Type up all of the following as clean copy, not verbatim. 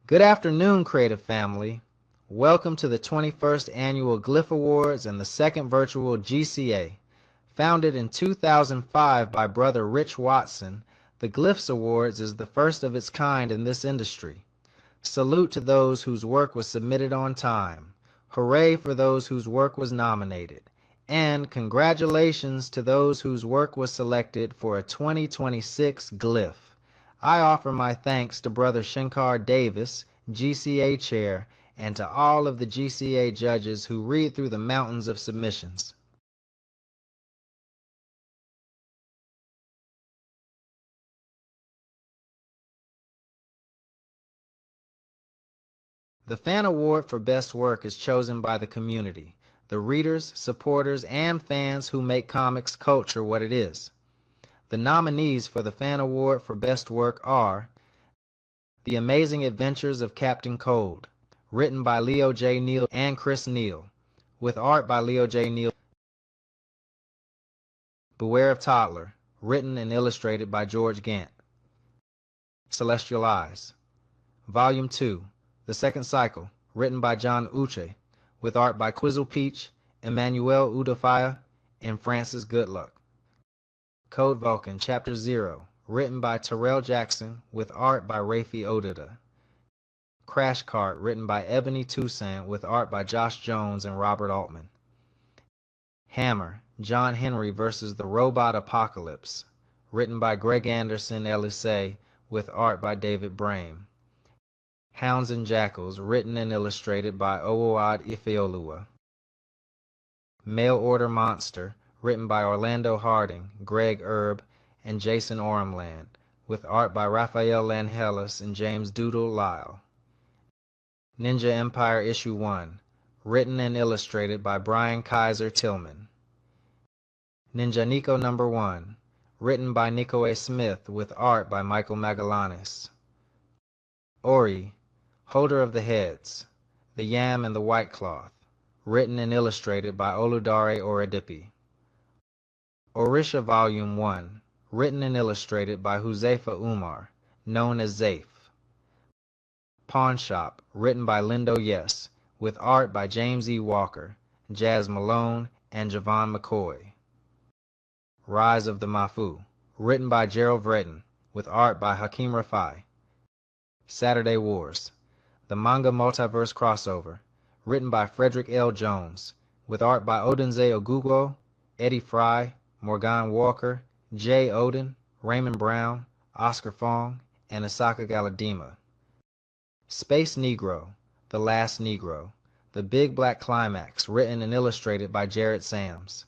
Good afternoon, creative family. Welcome to the 21st Annual Glyph Awards and the second virtual GCA. Founded in 2005 by brother Rich Watson, the Glyphs Awards is the first of its kind in this industry. Salute to those whose work was submitted on time. Hooray for those whose work was nominated. And congratulations to those whose work was selected for a 2026 Glyph. I offer my thanks to Brother Shankar Davis, GCA Chair, and to all of the GCA judges who read through the mountains of submissions. The Fan Award for Best Work is chosen by the community, the readers, supporters, and fans who make comics culture what it is. The nominees for the Fan Award for Best Work are The Amazing Adventures of Captain Cold, written by Leo J. Neal and Chris Neal, with art by Leo J. Neal. Beware of Toddler, written and illustrated by George Gant. Celestial Eyes, Volume 2, The Second Cycle, written by John Uche, with art by Quizzle Peach, Emmanuel Udafaya, and Francis Goodluck. Code Vulcan, Chapter 0, written by Terrell Jackson, with art by Rafi Odeda. Crash Cart, written by Ebony Toussaint, with art by Josh Jones and Robert Altman. Hammer, John Henry vs. the Robot Apocalypse, written by Greg Anderson Elise, with art by David Brame. Hounds and Jackals, written and illustrated by Owad Ifeoluwa. Mail Order Monster, written by Orlando Harding, Greg Erb, and Jason Ormland, with art by Raphael Langelis and James Doodle Lyle. Ninja Empire Issue 1, written and illustrated by Brian Kaiser Tillman. Ninja Nico No. 1, written by Nico A. Smith, with art by Michael Magallanes. Ori, Holder of the Heads, The Yam and the White Cloth, written and illustrated by Oludare Oredipi. Orisha Volume 1, written and illustrated by Huzaifa Umar, known as Zaif. Pawn Shop, written by Lindo Yes, with art by James E. Walker, Jazz Malone, and Javon McCoy. Rise of the Mafu, written by Gerald Vreton, with art by Hakeem Rafai. Saturday Wars, the manga multiverse crossover, written by Frederick L. Jones, with art by Odunze Ogugo, Eddie Fry, Morgan Walker, Jay Oden, Raymond Brown, Oscar Fong, and Asaka Galadima. Space Negro, The Last Negro, The Big Black Climax, written and illustrated by Jared Sams.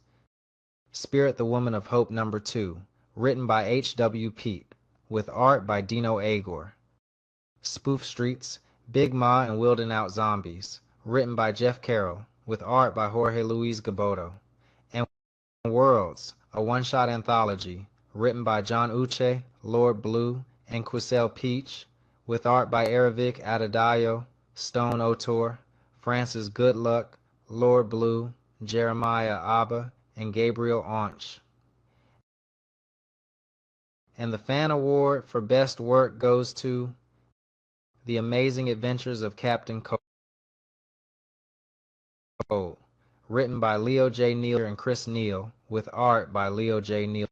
Spirit the Woman of Hope No. 2, written by H.W. Pete, with art by Dino Agor. Spoof Streets, Big Ma and Wielding Out Zombies, written by Jeff Carroll, with art by Jorge Luis Gaboto. And Worlds, a one-shot anthology, written by John Uche, Lord Blue, and Quisel Peach, with art by Aravic Adedayo, Stone Otor, Francis Goodluck, Lord Blue, Jeremiah Abba, and Gabriel Aunch. And the Fan Award for Best Work goes to The Amazing Adventures of Captain Cold, written by Leo J. Neal and Chris Neal, with art by Leo J. Neal.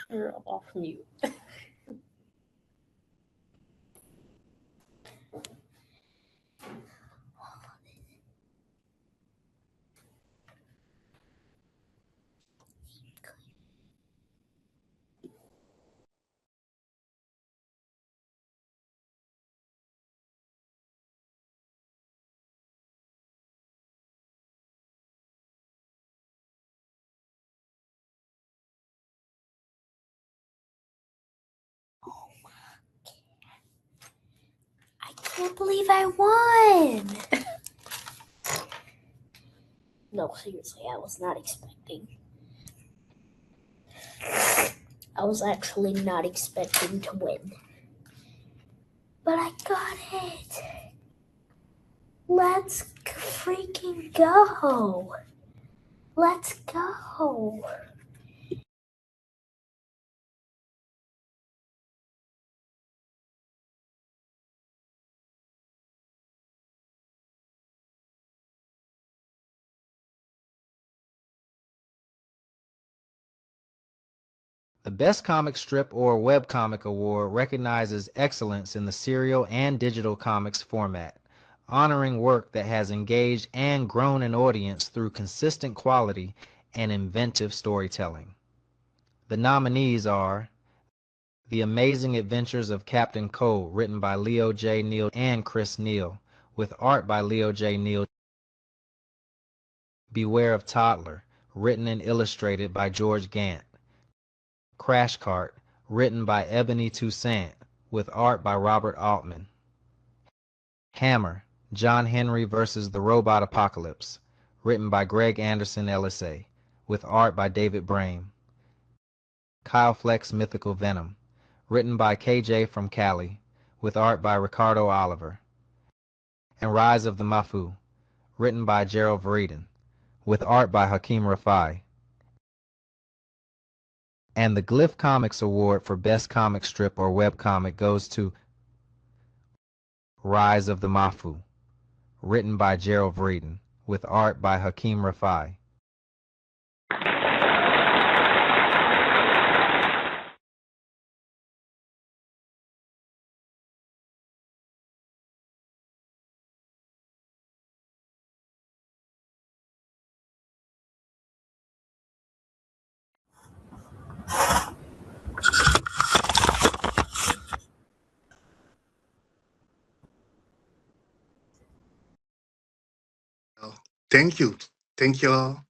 You're off mute. I can't believe I won! No, seriously, I was not expecting. I was actually not expecting to win. But I got it! Let's freaking go. Let's go. The Best Comic Strip or Webcomic Award recognizes excellence in the serial and digital comics format, honoring work that has engaged and grown an audience through consistent quality and inventive storytelling. The nominees are The Amazing Adventures of Captain Cold, written by Leo J. Neal and Chris Neal, with art by Leo J. Neal. Beware of Toddler, written and illustrated by George Gant. Crash Cart, written by Ebony Toussaint, with art by Robert Altman. Hammer, John Henry vs. the Robot Apocalypse, written by Greg Anderson LSA, with art by David Brame. Kyle Fleck's Mythical Venom, written by KJ from Cali, with art by Ricardo Oliver. And Rise of the Mafu, written by Gerald Vreeden, with art by Hakeem Rafai. And the Glyph Comics Award for Best Comic Strip or Webcomic goes to Rise of the Mafu, written by Gerald Vreeden, with art by Hakeem Rafai. Thank you. Thank you all.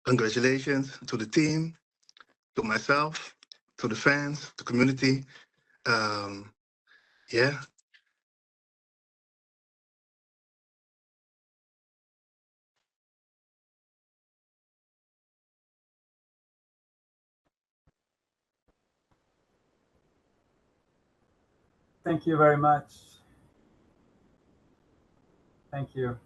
Congratulations to the team, to myself, to the fans, the community. Yeah. Thank you very much. Thank you.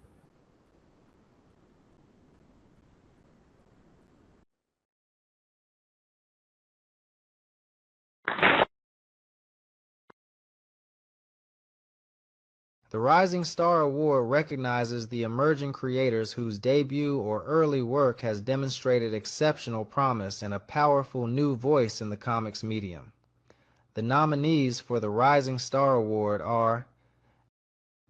The Rising Star Award recognizes the emerging creators whose debut or early work has demonstrated exceptional promise and a powerful new voice in the comics medium. The nominees for the Rising Star Award are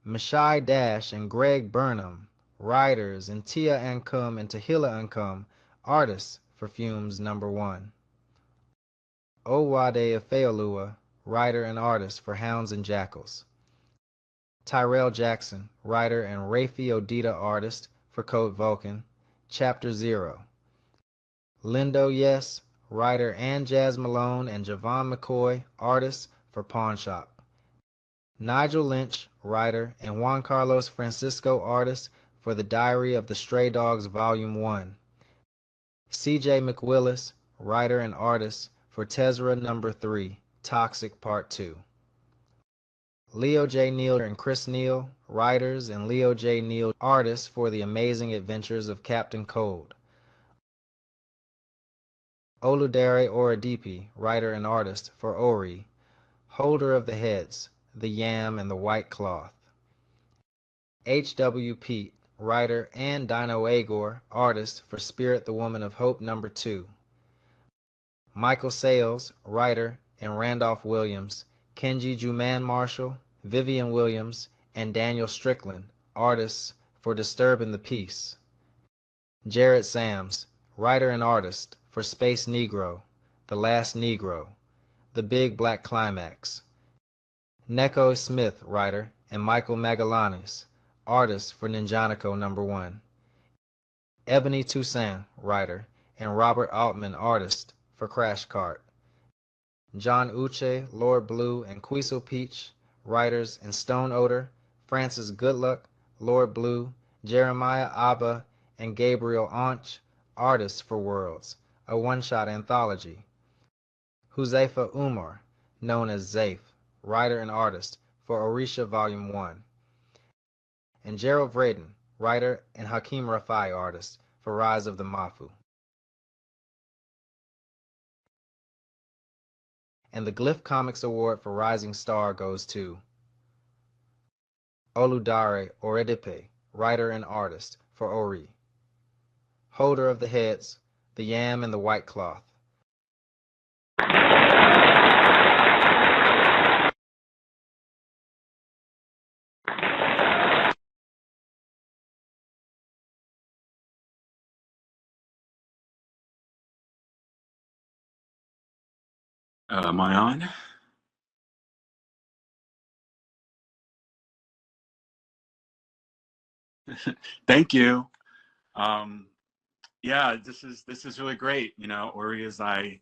Mashai Dash and Greg Burnham, writers, and Tia Ancum and Tahila Ancum, artists for Fumes #1. Owade Efeoluwa, writer and artist for Hounds and Jackals. Tyrell Jackson, writer, and Rafi Odita, artist for Code Vulcan, Chapter 0. Lindo Yes, writer, and Jazz Malone and Javon McCoy, artists for Pawn Shop. Nigel Lynch, writer, and Juan Carlos Francisco, artist for The Diary of the Stray Dogs Volume 1. CJ McWillis, writer and artist for Tezra #3, Toxic Part 2. Leo J. Neal and Chris Neal, writers, and Leo J. Neal, artists for The Amazing Adventures of Captain Cold. Oludare Oradipi, writer and artist for Ori, Holder of the Heads, The Yam and the White Cloth. H.W. Pete, writer, and Dino Agor, artist for Spirit the Woman of Hope #2. Michael Sales, writer, and Randolph Williams, Kenji Juman Marshall, Vivian Williams, and Daniel Strickland, artists for Disturbing the Peace. Jared Sams, writer and artist for Space Negro, The Last Negro, The Big Black Climax. Neko Smith, writer, and Michael Magallanes, artists for Ninjanico #1. Ebony Toussaint, writer, and Robert Altman, artist for Crash Cart. John Uche, Lord Blue, and Quisel Peach, writers, and Stone Odor, Francis Goodluck, Lord Blue, Jeremiah Abba, and Gabriel Aunch, artists for Worlds, a one-shot anthology. Huzaifa Umar, known as Zaif, writer and artist for Orisha Volume 1. and Gerald Vraden, writer and Hakeem Rafai artist, for Rise of the Mafu. And the Glyph Comics Award for Rising Star goes to Oludare Oredipe, writer and artist, for Ori. Holder of the Heads, The Yam and the White Cloth. Am I on? Thank you. Yeah, this is really great. You know, Ori is my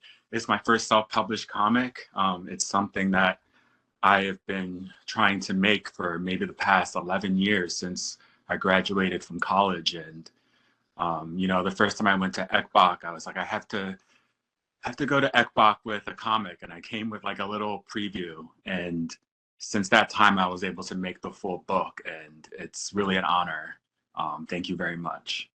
first self-published comic. It's something that I have been trying to make for maybe the past 11 years since I graduated from college. And you know, the first time I went to ECBACC, I was like, I have to go to ECBACC with a comic, and I came with like a little preview. And since that time, I was able to make the full book, and it's really an honor. Thank you very much.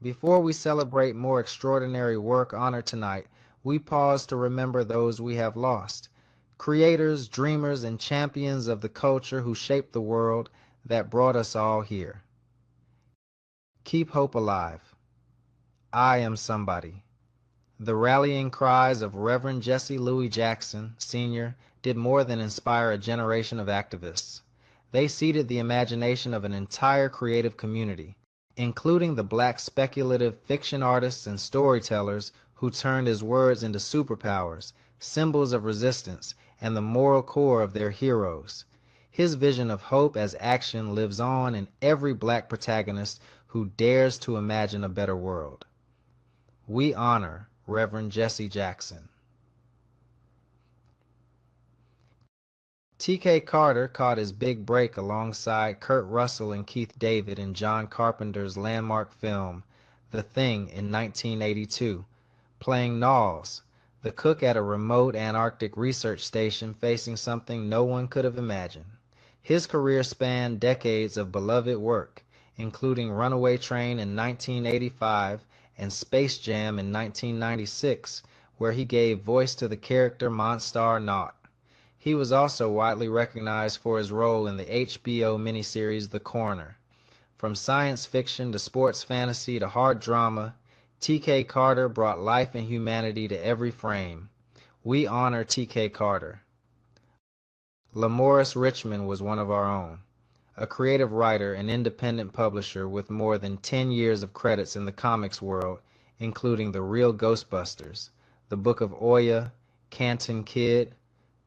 Before we celebrate more extraordinary work honored tonight, we pause to remember those we have lost. Creators, dreamers, and champions of the culture who shaped the world that brought us all here. Keep hope alive. I am somebody. The rallying cries of Reverend Jesse Louis Jackson, Sr., did more than inspire a generation of activists. They seeded the imagination of an entire creative community, including the Black speculative fiction artists and storytellers who turned his words into superpowers, symbols of resistance, and the moral core of their heroes. His vision of hope as action lives on in every Black protagonist who dares to imagine a better world. We honor Reverend Jesse Jackson. T.K. Carter caught his big break alongside Kurt Russell and Keith David in John Carpenter's landmark film, The Thing, in 1982, playing Knowles, the cook at a remote Antarctic research station facing something no one could have imagined. His career spanned decades of beloved work, including Runaway Train in 1985 and Space Jam in 1996, where he gave voice to the character Monstar Naught. He was also widely recognized for his role in the HBO miniseries The Coroner. From science fiction to sports fantasy to hard drama, T.K. Carter brought life and humanity to every frame. We honor T.K. Carter. Lamorris Richmond was one of our own, a creative writer and independent publisher with more than 10 years of credits in the comics world, including The Real Ghostbusters, The Book of Oya, Canton Kid,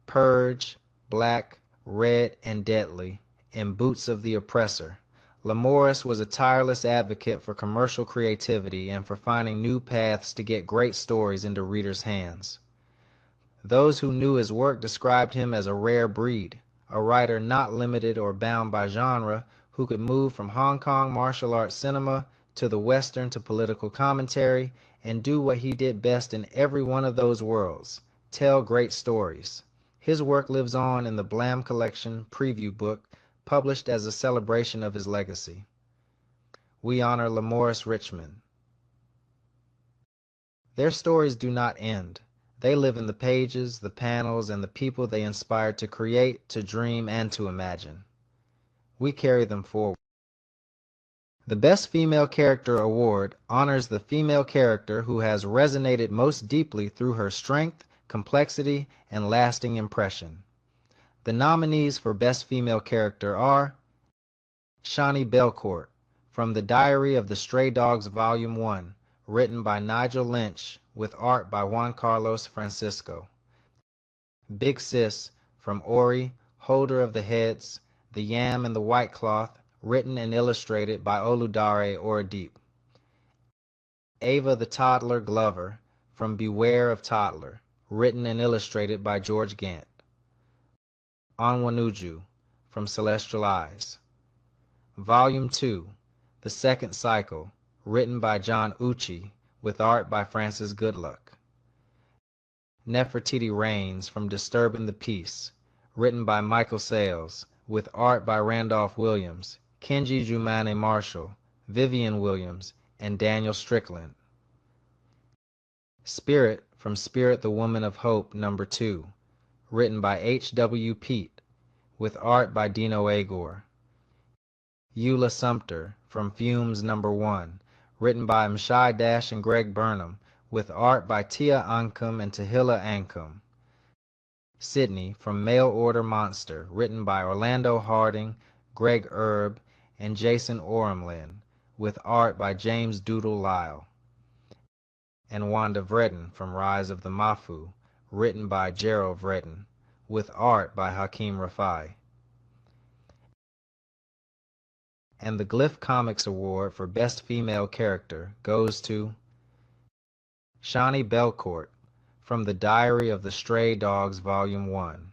Purge, Black, Red, and Deadly, and Boots of the Oppressor. Lamorris was a tireless advocate for commercial creativity and for finding new paths to get great stories into readers' hands. Those who knew his work described him as a rare breed, a writer not limited or bound by genre, who could move from Hong Kong martial arts cinema to the Western to political commentary and do what he did best in every one of those worlds, tell great stories. His work lives on in the Blam Collection preview book, published as a celebration of his legacy. We honor Lamorris Richmond. Their stories do not end. They live in the pages, the panels, and the people they inspired to create, to dream, and to imagine. We carry them forward. The Best Female Character Award honors the female character who has resonated most deeply through her strength, complexity, and lasting impression. The nominees for Best Female Character are Shawnee Belcourt, from The Diary of the Stray Dogs Volume 1, written by Nigel Lynch, with art by Juan Carlos Francisco. Big Sis, from Ori, Holder of the Heads, The Yam and the White Cloth, written and illustrated by Oludare Oredipe. Ava the Toddler Glover, from Beware of Toddler, written and illustrated by George Gant. Onwanuju, from Celestial Eyes. Volume 2, The Second Cycle, written by John Uche, with art by Francis Goodluck. Nefertiti Reigns from Disturbing the Peace, written by Michael Sayles, with art by Randolph Williams, Kenji Jumane Marshall, Vivian Williams, and Daniel Strickland. Spirit from Spirit the Woman of Hope No. 2, written by H.W. Peet, with art by Dino Agor. Eula Sumter from Fumes No. 1, written by Mshai Dash and Greg Burnham, with art by Tia Ancum and Tahila Ancum. Sydney from Mail Order Monster, written by Orlando Harding, Greg Erb, and Jason Oremlin, with art by James Doodle Lyle. And Wanda Vredin from Rise of the Mafu, written by Gerald Vredin, with art by Hakeem Rafai. And the Glyph Comics Award for Best Female Character goes to Shani Belcourt from The Diary of the Stray Dogs Volume 1,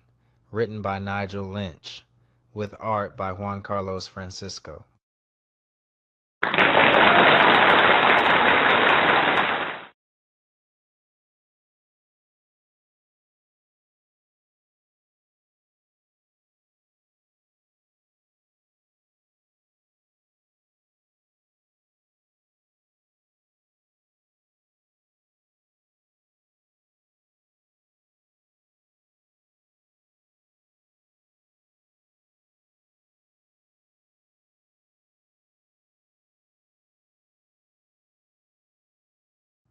written by Nigel Lynch, with art by Juan Carlos Francisco.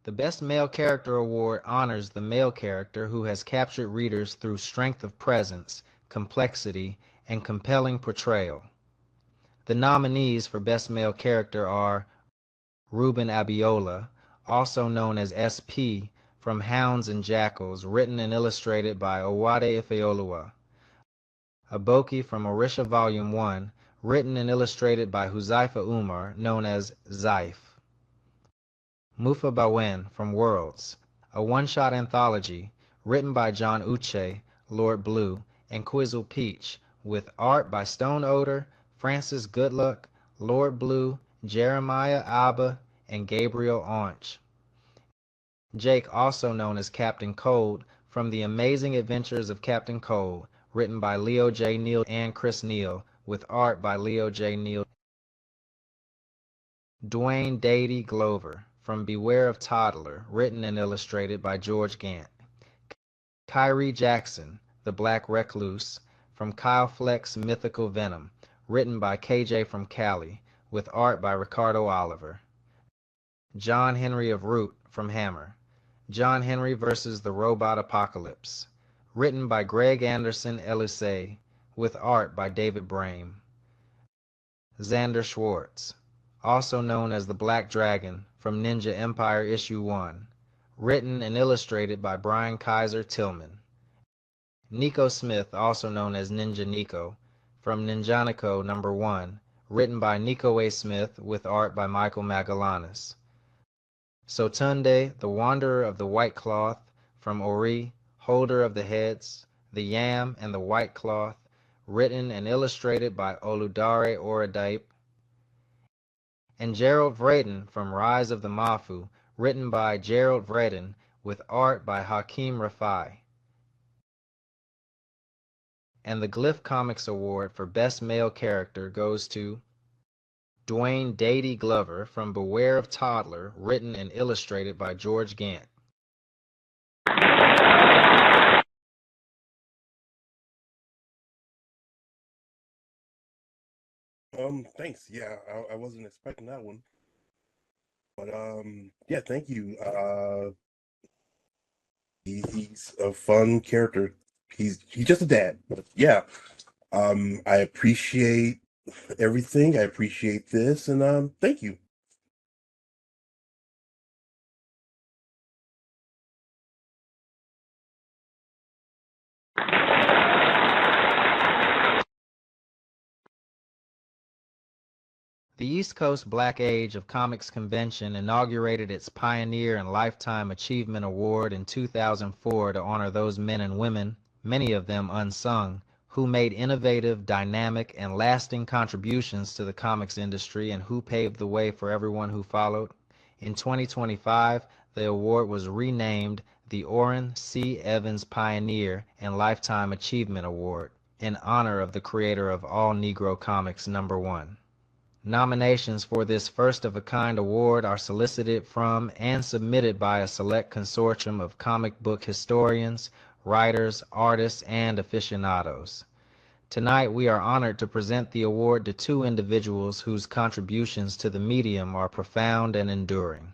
The Best Male Character Award honors the male character who has captured readers through strength of presence, complexity, and compelling portrayal. The nominees for Best Male Character are Ruben Abiola, also known as SP, from Hounds and Jackals, written and illustrated by Owade Ifeoluwa. Aboki from Orisha Volume 1, written and illustrated by Huzaifa Umar, known as Zaif. Mufa Bawen from Worlds, a one-shot anthology written by John Uche, Lord Blue, and Quizzle Peach, with art by Stone Odor, Francis Goodluck, Lord Blue, Jeremiah Abba, and Gabriel Aunch. Jake, also known as Captain Cold, from The Amazing Adventures of Captain Cold, written by Leo J. Neal and Chris Neal, with art by Leo J. Neal. Dwayne Dady Glover, from Beware of Toddler, written and illustrated by George Gant. Kyrie Jackson, The Black Recluse, from Kyle Fleck's Mythical Venom, written by KJ from Cali, with art by Ricardo Oliver. John Henry of Root, from Hammer. John Henry vs. the Robot Apocalypse, written by Greg Anderson Elusay, with art by David Brame. Xander Schwartz, also known as the Black Dragon, from Ninja Empire Issue 1, written and illustrated by Brian Kaiser Tillman. Nico Smith, also known as Ninja Nico, from Ninjanico No. 1, written by Nico A. Smith, with art by Michael Magallanes. Sotunde, the Wanderer of the White Cloth, from Ori, Holder of the Heads, The Yam and the White Cloth, written and illustrated by Oludare Oradipe. And Gerald Vredin from Rise of the Mafu, written by Gerald Vredin, with art by Hakeem Rafai. And the Glyph Comics Award for Best Male Character goes to Dwayne Dady Glover from Beware of Toddler, written and illustrated by George Gant. Thanks. Yeah, I wasn't expecting that one. But yeah, thank you. He's a fun character. He's just a dad. But yeah. I appreciate everything. I appreciate this, and thank you. The East Coast Black Age of Comics Convention inaugurated its Pioneer and Lifetime Achievement Award in 2004 to honor those men and women, many of them unsung, who made innovative, dynamic, and lasting contributions to the comics industry and who paved the way for everyone who followed. In 2025, the award was renamed the Orrin C. Evans Pioneer and Lifetime Achievement Award in honor of the creator of all Negro comics, #1. Nominations for this first-of-a-kind award are solicited from and submitted by a select consortium of comic book historians, writers, artists, and aficionados. Tonight, we are honored to present the award to two individuals whose contributions to the medium are profound and enduring.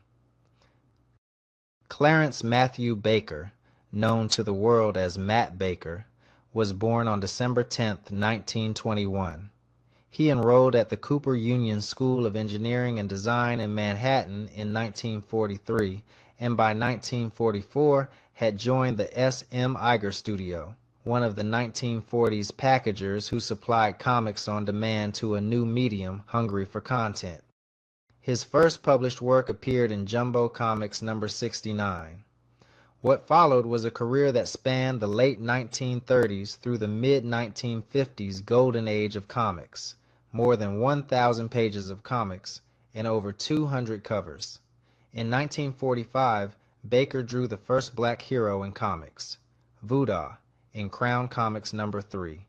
Clarence Matthew Baker, known to the world as Matt Baker, was born on December 10, 1921. He enrolled at the Cooper Union School of Engineering and Design in Manhattan in 1943, and by 1944 had joined the S.M. Iger Studio, one of the 1940s packagers who supplied comics on demand to a new medium hungry for content. His first published work appeared in Jumbo Comics #69. What followed was a career that spanned the late 1930s through the mid-1950s golden age of comics. More than 1,000 pages of comics and over 200 covers. In 1945, Baker drew the first black hero in comics, Voodoo, in Crown Comics #3.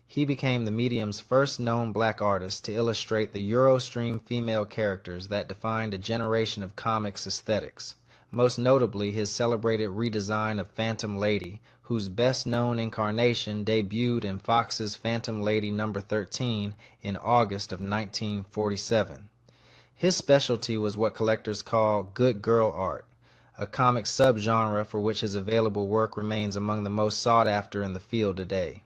He became the medium's first known black artist to illustrate the Eurostream female characters that defined a generation of comics aesthetics, most notably his celebrated redesign of Phantom Lady, whose best-known incarnation debuted in Fox's Phantom Lady #13 in August of 1947. His specialty was what collectors call good girl art, a comic subgenre for which his available work remains among the most sought after in the field today.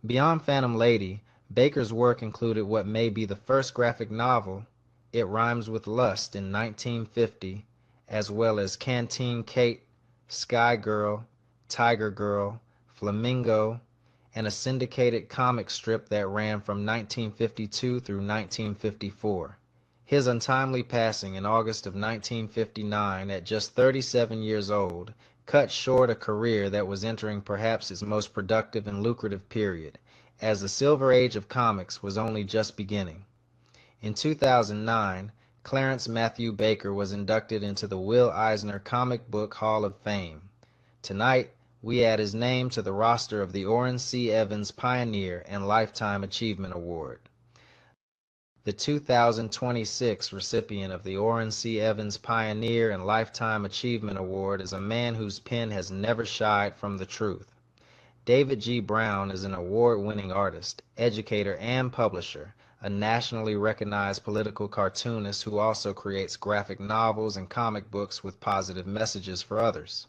Beyond Phantom Lady, Baker's work included what may be the first graphic novel, It Rhymes with Lust, in 1950, as well as Canteen Kate, Sky Girl, Tiger Girl, Flamingo, and a syndicated comic strip that ran from 1952 through 1954. His untimely passing in August of 1959 at just 37 years old cut short a career that was entering perhaps its most productive and lucrative period, as the Silver Age of comics was only just beginning. In 2009, Clarence Matthew Baker was inducted into the Will Eisner Comic Book Hall of Fame. Tonight, we add his name to the roster of the Orrin C. Evans Pioneer and Lifetime Achievement Award. The 2026 recipient of the Orrin C. Evans Pioneer and Lifetime Achievement Award is a man whose pen has never shied from the truth. David G. Brown is an award-winning artist, educator, and publisher, a nationally recognized political cartoonist who also creates graphic novels and comic books with positive messages for others.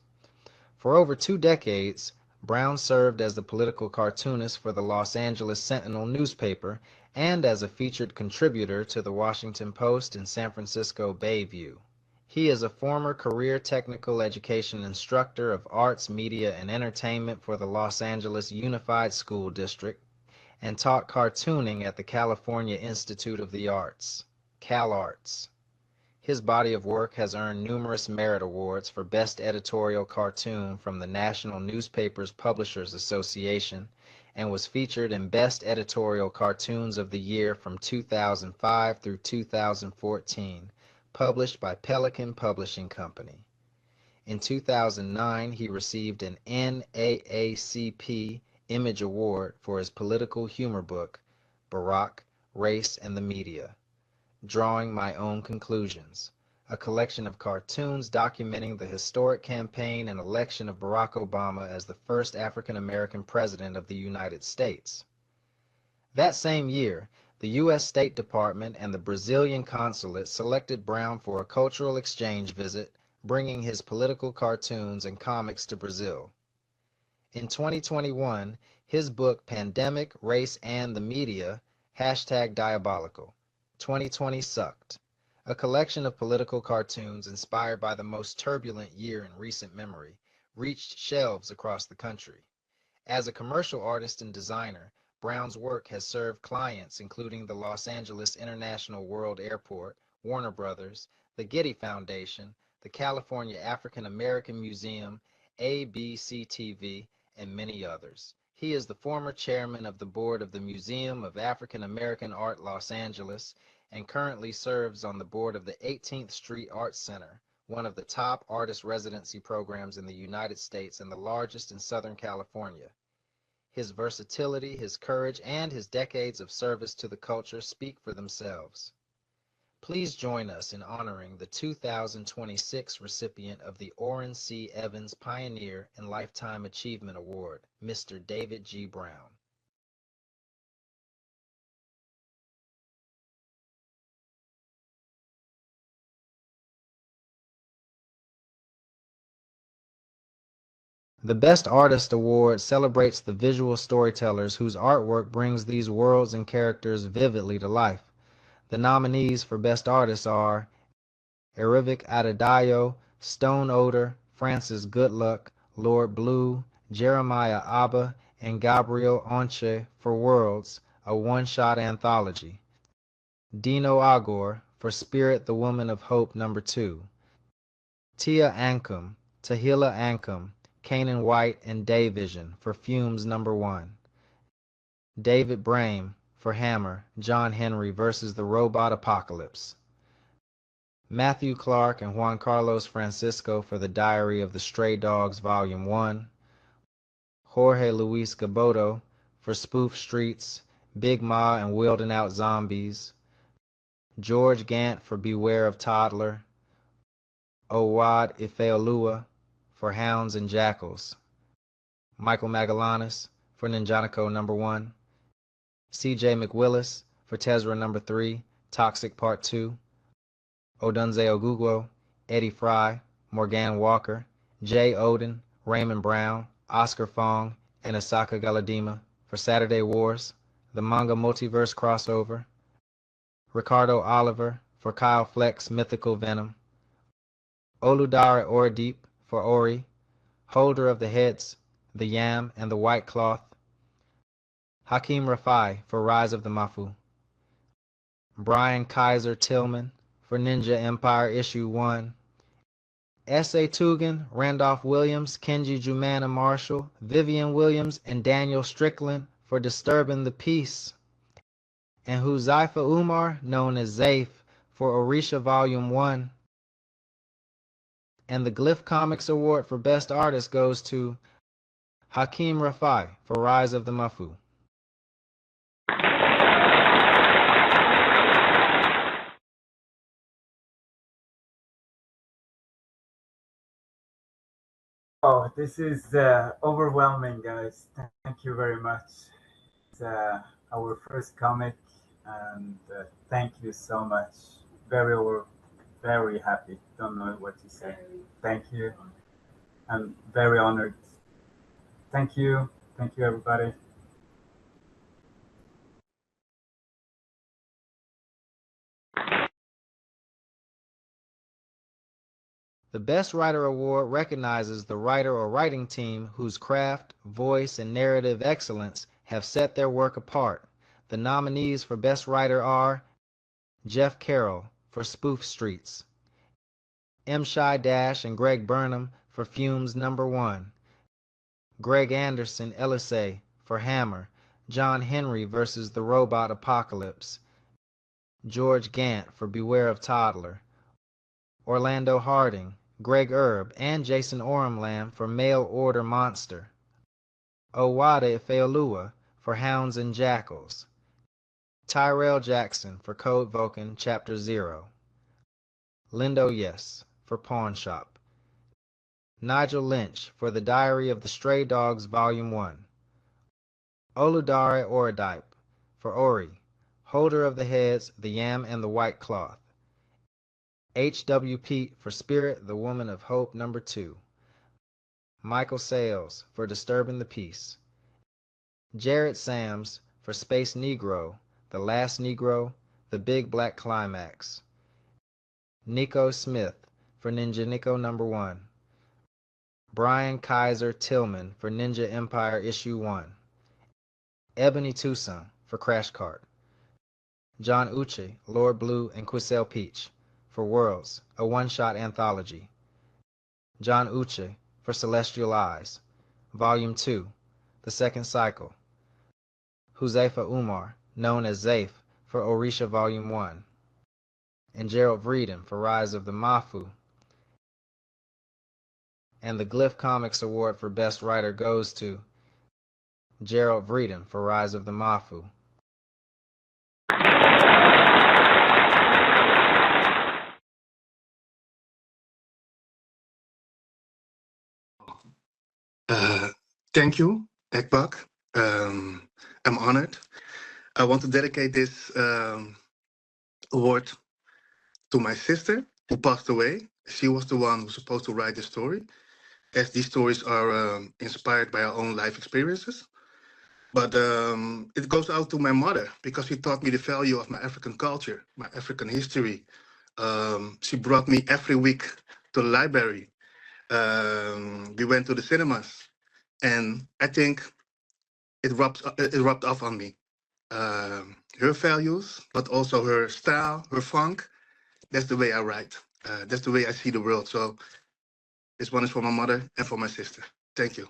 For over 2 decades, Brown served as the political cartoonist for the Los Angeles Sentinel newspaper and as a featured contributor to the Washington Post and San Francisco Bayview. He is a former career technical education instructor of arts, media, and entertainment for the Los Angeles Unified School District and taught cartooning at the California Institute of the Arts, CalArts. His body of work has earned numerous merit awards for Best Editorial Cartoon from the National Newspapers Publishers Association and was featured in Best Editorial Cartoons of the Year from 2005 through 2014, published by Pelican Publishing Company. In 2009, he received an NAACP Image Award for his political humor book, Barack, Race, and the Media. Drawing My Own Conclusions, a collection of cartoons documenting the historic campaign and election of Barack Obama as the first African-American president of the United States. That same year, the U.S. State Department and the Brazilian consulate selected Brown for a cultural exchange visit, bringing his political cartoons and comics to Brazil. In 2021, his book Pandemic, Race, and the Media, #Diabolical, 2020 Sucked, a collection of political cartoons inspired by the most turbulent year in recent memory, reached shelves across the country. As a commercial artist and designer, Brown's work has served clients including the Los Angeles International World Airport, Warner Brothers, the Getty Foundation, the California African American Museum, ABC TV, and many others. He is the former chairman of the board of the Museum of African American Art, Los Angeles, and currently serves on the board of the 18th Street Arts Center, one of the top artist residency programs in the United States and the largest in Southern California. His versatility, his courage, and his decades of service to the culture speak for themselves. Please join us in honoring the 2026 recipient of the Orrin C. Evans Pioneer and Lifetime Achievement Award, Mr. David G. Brown. The Best Artist Award celebrates the visual storytellers whose artwork brings these worlds and characters vividly to life. The nominees for Best Artist are Erivic Adedayo, Stone Odor, Francis Goodluck, Lord Blue, Jeremiah Abba, and Gabriel Onche for Worlds, a one-shot anthology. Dino Agor for Spirit the Woman of Hope No. 2. Tia Ancum, Tahila Ancum, Kanan White, and Dayvision for Fumes No. 1. David Brame for Hammer, John Henry versus the Robot Apocalypse. Matthew Clark and Juan Carlos Francisco for The Diary of the Stray Dogs Volume 1. Jorge Luis Gaboto for Spoof Streets, Big Ma and Wielding Out Zombies. George Gant for Beware of Toddler. Owad Ifeoluwa for Hounds and Jackals. Michael Magallanes for Ninjanico No. 1. C.J. McWillis for Tezra No. 3, Toxic Part 2. Odunze Ogugwo, Eddie Fry, Morgan Walker, Jay Odin, Raymond Brown, Oscar Fong, and Asaka Galadima for Saturday Wars, the manga multiverse crossover. Ricardo Oliver for Kyle Fleck's Mythical Venom. Oludare Ordeep for Ori, Holder of the Heads, the Yam, and the White Cloth. Hakeem Rafai for Rise of the Mafu. Brian Kaiser Tillman for Ninja Empire Issue 1. S.A. Tugin, Randolph Williams, Kenji Jumana Marshall, Vivian Williams, and Daniel Strickland for Disturbing the Peace. And Huzaifa Umar, known as Zaif, for Orisha Volume 1. And the Glyph Comics Award for Best Artist goes to Hakeem Rafai for Rise of the Mafu. Oh, this is overwhelming, guys. Thank you very much. It's our first comic, and thank you so much. Very happy. Don't know what to say. Thank you. I'm very honored. Thank you. Thank you, everybody. The Best Writer Award recognizes the writer or writing team whose craft, voice, and narrative excellence have set their work apart. The nominees for Best Writer are Jeff Carroll for Spoof Streets, M. Shai Dash and Greg Burnham for Fumes No. 1, Greg Anderson Elisay for Hammer, John Henry versus the Robot Apocalypse, George Gant for Beware of Toddler, Orlando Harding, Greg Erb, and Jason Ormland for Mail Order Monster, Owada Ifeoluwa for Hounds and Jackals, Tyrell Jackson for Code Vulcan Chapter 0, Lindo Yes for Pawn Shop, Nigel Lynch for The Diary of the Stray Dogs Volume 1, Oludare Oradipe for Ori, Holder of the Heads, the Yam, and the White Cloth, H.W. Pete for Spirit, the Woman of Hope No. 2, Michael Sales for Disturbing the Peace, Jared Sams for Space Negro, The Last Negro, The Big Black Climax, Nico Smith for Ninja Nico No. 1, Brian Kaiser Tillman for Ninja Empire Issue 1, Ebony Tucson for Crash Cart, John Uche, Lord Blue, and Quisel Peach for Worlds, a one-shot anthology, John Uche for Celestial Eyes, Volume 2, the second cycle. Huzaifa Umar, known as Zaif, for Orisha Volume 1. And Gerald Vreeden for Rise of the Mafu. And the Glyph Comics Award for Best Writer goes to Gerald Vreeden for Rise of the Mafu. Thank you, ECBACC. I'm honored. I want to dedicate this award to my sister who passed away. She was the one who's supposed to write the story, as these stories are inspired by our own life experiences. But it goes out to my mother because she taught me the value of my African culture, my African history. She brought me every week to the library. We went to the cinemas, and I think it rubbed off on me. Her values, but also her style, her funk. That's the way I write. That's the way I see the world. So this one is for my mother and for my sister. Thank you.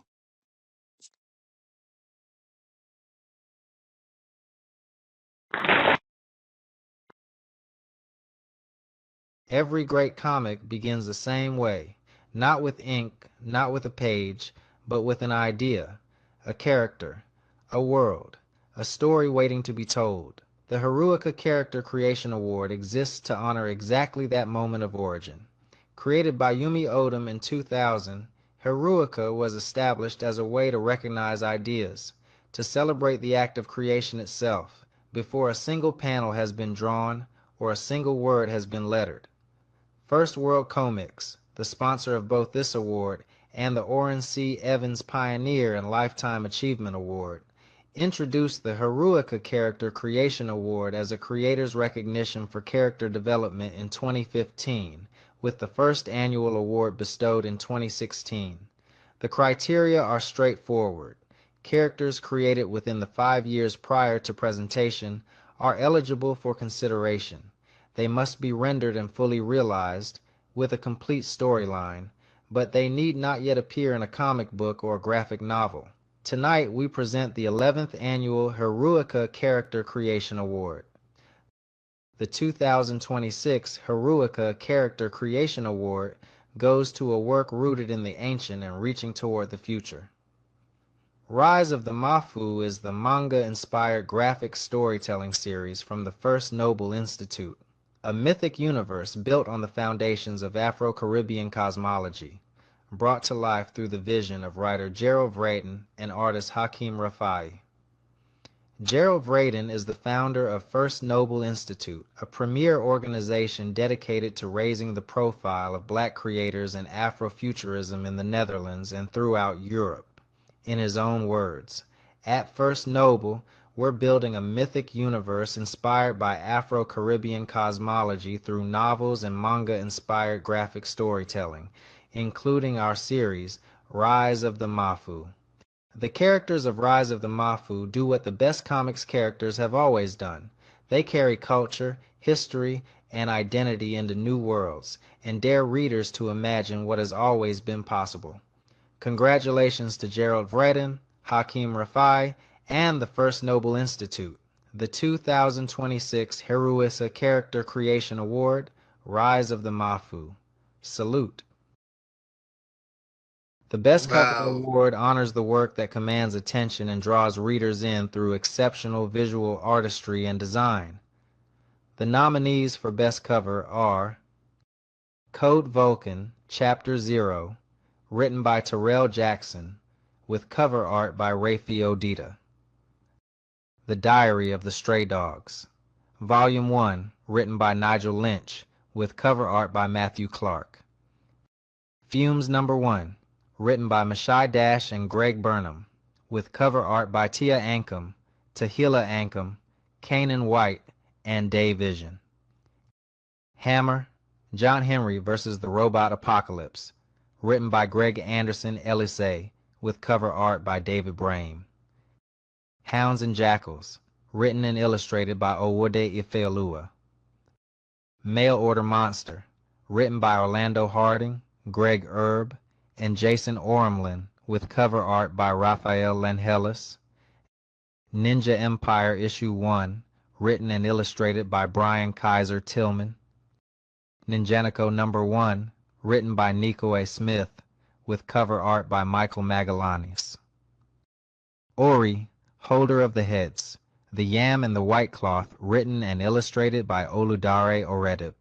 Every great comic begins the same way, not with ink, not with a page, but with an idea, a character, a world, a story waiting to be told. The Heruica Character Creation Award exists to honor exactly that moment of origin. Created by Yumi Odom in 2000, Heruica was established as a way to recognize ideas, to celebrate the act of creation itself, before a single panel has been drawn or a single word has been lettered. First World Comics, the sponsor of both this award and the Orrin C. Evans Pioneer and Lifetime Achievement Award, introduced the Heruica Character Creation Award as a creator's recognition for character development in 2015, with the first annual award bestowed in 2016. The criteria are straightforward. Characters created within the 5 years prior to presentation are eligible for consideration. They must be rendered and fully realized, with a complete storyline, but they need not yet appear in a comic book or a graphic novel. Tonight we present the 11th Annual Heruica Character Creation Award. The 2026 Heruica Character Creation Award goes to a work rooted in the ancient and reaching toward the future. Rise of the Mafu is the manga-inspired graphic storytelling series from the First Noble Institute, a mythic universe built on the foundations of Afro-Caribbean cosmology, brought to life through the vision of writer Gerald Vreeden and artist Hakeem Rafai. Gerald Vreeden is the founder of First Noble Institute, a premier organization dedicated to raising the profile of black creators and Afrofuturism in the Netherlands and throughout Europe. In his own words, "At First Noble, we're building a mythic universe inspired by Afro-Caribbean cosmology through novels and manga-inspired graphic storytelling, including our series, Rise of the Mafu." The characters of Rise of the Mafu do what the best comics characters have always done. They carry culture, history, and identity into new worlds, and dare readers to imagine what has always been possible. Congratulations to Gerald Vreeden, Hakeem Rafai, and the First Noble Institute. The 2026 Heruica Character Creation Award, Rise of the Mafu. Salute. The Best Cover Wow. Award honors the work that commands attention and draws readers in through exceptional visual artistry and design. The nominees for Best Cover are Code Vulcan, Chapter 0, written by Terrell Jackson, with cover art by Rafi Odita. The Diary of the Stray Dogs, Volume 1, written by Nigel Lynch, with cover art by Matthew Clark. Fumes No. 1, written by Mashai Dash and Greg Burnham, with cover art by Tia Ankam, Tahila Ankam, Kanan White, and Dave Vision. Hammer, John Henry vs. the Robot Apocalypse, written by Greg Anderson Elise, with cover art by David Brame. Hounds and Jackals, written and illustrated by Owode Ifeoluwa. Mail Order Monster, written by Orlando Harding, Greg Erb, and Jason Ormlin, with cover art by Rafael Langelis. Ninja Empire Issue 1, written and illustrated by Brian Kaiser Tillman. Ninjanico number 1, written by Nico A. Smith, with cover art by Michael Magallanes. Ori, Holder of the Heads, The Yam and the White Cloth, written and illustrated by Oludare Oredip.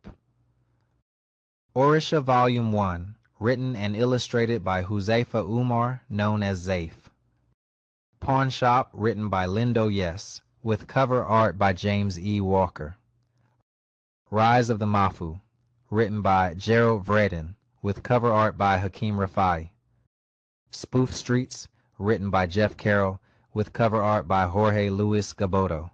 Orisha Volume 1, written and illustrated by Huzaifa Umar, known as Zaif. Pawn Shop, written by Lindo Yes, with cover art by James E. Walker. Rise of the Mafu, written by Gerald Vreden, with cover art by Hakeem Rafai. Spoof Streets, written by Jeff Carroll, with cover art by Jorge Luis Gaboto.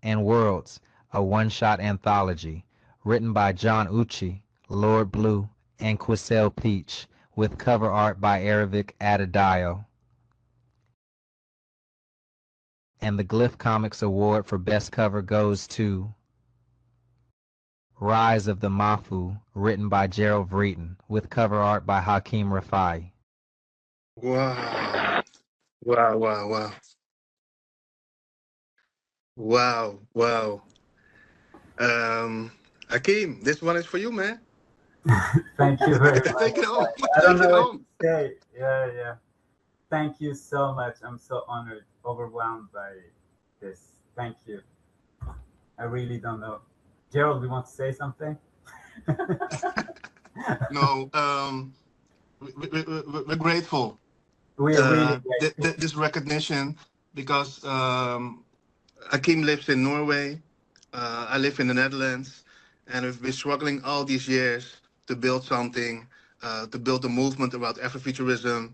And Worlds, a one-shot anthology, written by John Uchi, Lord Blue, and Quisel Peach, with cover art by Aravic Adedayo. And the Glyph Comics Award for Best Cover goes to Rise of the Mafu, written by Gerald Vreeton, with cover art by Hakeem Rafai. Wow. Wow, wow, wow. Wow, wow. Hakeem, this one is for you, man. Thank you very much. Take it home. I don't Take it know what home. to say. Yeah. Thank you so much. I'm so honored, overwhelmed by this. Thank you. I really don't know. Gerald, you want to say something? No, we're grateful. We're really grateful. This recognition, because Hakeem lives in Norway. I live in the Netherlands, and we've been struggling all these years to build something, to build a movement about Afrofuturism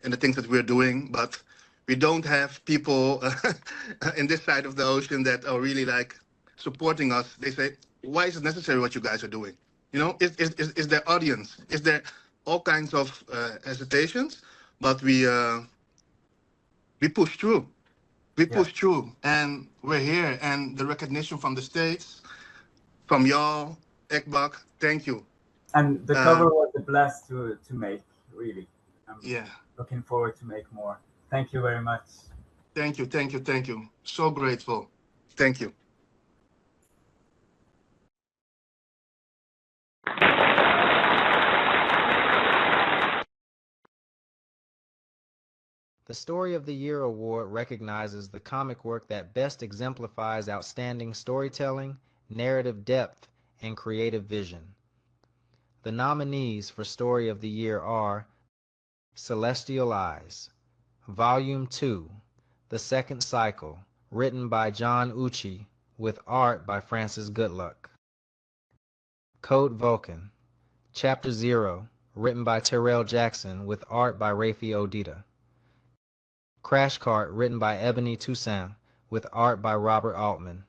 and the things that we're doing. But we don't have people in this side of the ocean that are really like supporting us. They say, why is it necessary what you guys are doing? You know, is there audience? Is there all kinds of hesitations? But we push through. We push through, and we're here. And the recognition from the States, from y'all, ECBACC, thank you. And the cover was a blast to make, really. I'm Yeah. looking forward to make more. Thank you very much. Thank you. So grateful. Thank you. The Story of the Year Award recognizes the comic work that best exemplifies outstanding storytelling, narrative depth, and creative vision. The nominees for Story of the Year are Celestial Eyes, Volume 2, The Second Cycle, written by John Uchi, with art by Francis Goodluck. Code Vulcan, Chapter 0, written by Terrell Jackson, with art by Rafi Odita. Crash Cart, written by Ebony Toussaint, with art by Robert Altman.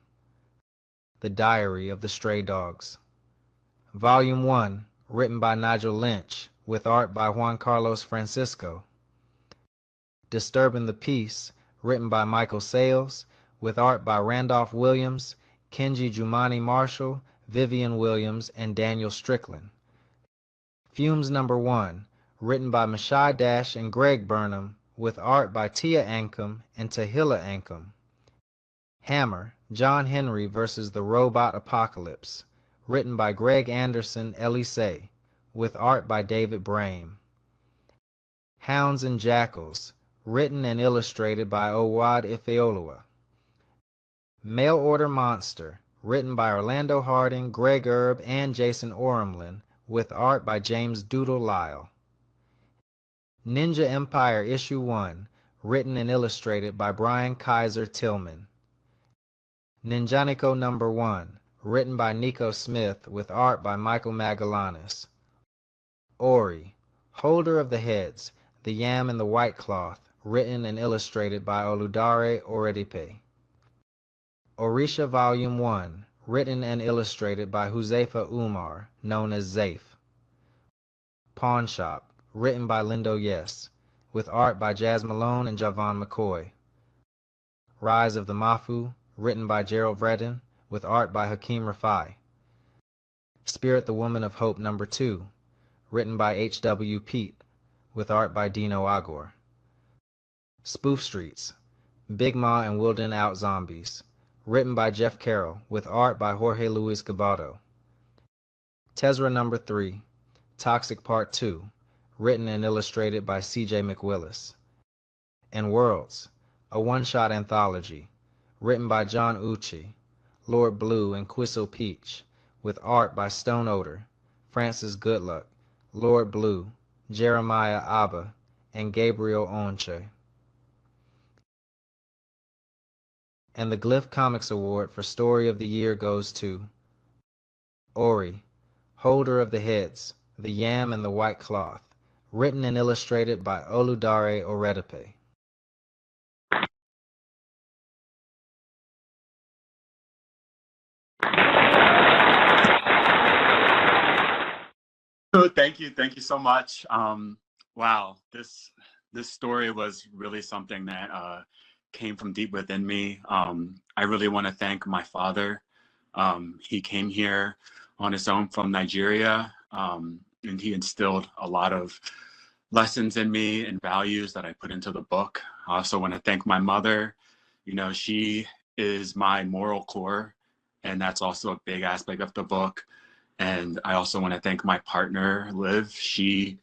The Diary of the Stray Dogs. Volume 1, written by Nigel Lynch, with art by Juan Carlos Francisco. Disturbing the Peace, written by Michael Sayles, with art by Randolph Williams, Kenji Jumani Marshall, Vivian Williams, and Daniel Strickland. Fumes Number 1, written by Mashai Dash and Greg Burnham, with art by Tia Ancom and Tahila Ancom. Hammer, John Henry vs. the Robot Apocalypse, written by Greg Anderson Elise, with art by David Brame. Hounds and Jackals, written and illustrated by Owad Ifeoluwa. Mail Order Monster, written by Orlando Harding, Greg Erb, and Jason Orumlin, with art by James Doodle Lyle. Ninja Empire Issue 1, written and illustrated by Brian Kaiser Tillman. Ninjanico Number 1, written by Nico Smith, with art by Michael Magallanes. Ori, Holder of the Heads, The Yam and the White Cloth, written and illustrated by Oludare Oredipe. Orisha Volume 1, written and illustrated by Huzaifa Umar, known as Zaif. Pawn Shop, written by Lindo Yes, with art by Jazz Malone and Javon McCoy. Rise of the Mafu, written by Gerald Vreden, with art by Hakeem Rafai. Spirit the Woman of Hope Number 2, written by H.W. Pete, with art by Dino Agor. Spoof Streets, Big Ma and Wilden Out Zombies, written by Jeff Carroll, with art by Jorge Luis Gabardo. Tezra No. 3, Toxic Part 2, written and illustrated by C.J. McWillis. And Worlds, a one-shot anthology, written by John Uchi, Lord Blue, and Quissel Peach, with art by Stone Odor, Francis Goodluck, Lord Blue, Jeremiah Abba, and Gabriel Onche. And the Glyph Comics Award for Story of the Year goes to Ori, Holder of the Heads, The Yam and the White Cloth, written and illustrated by Oludare Oredepe. Thank you so much. Wow, this story was really something that came from deep within me. I really want to thank my father. He came here on his own from Nigeria, and he instilled a lot of lessons in me and values that I put into the book. I also want to thank my mother. You know, she is my moral core, and that's also a big aspect of the book. And I also want to thank my partner, Liv. She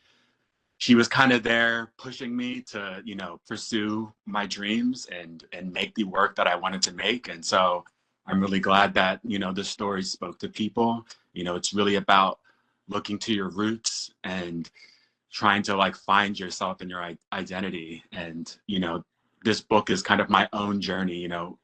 was kind of there pushing me to, you know, pursue my dreams and make the work that I wanted to make. And so I'm really glad that, you know, this story spoke to people. You know, it's really about looking to your roots and trying to like find yourself and your identity. And, you know, this book is kind of my own journey, you know.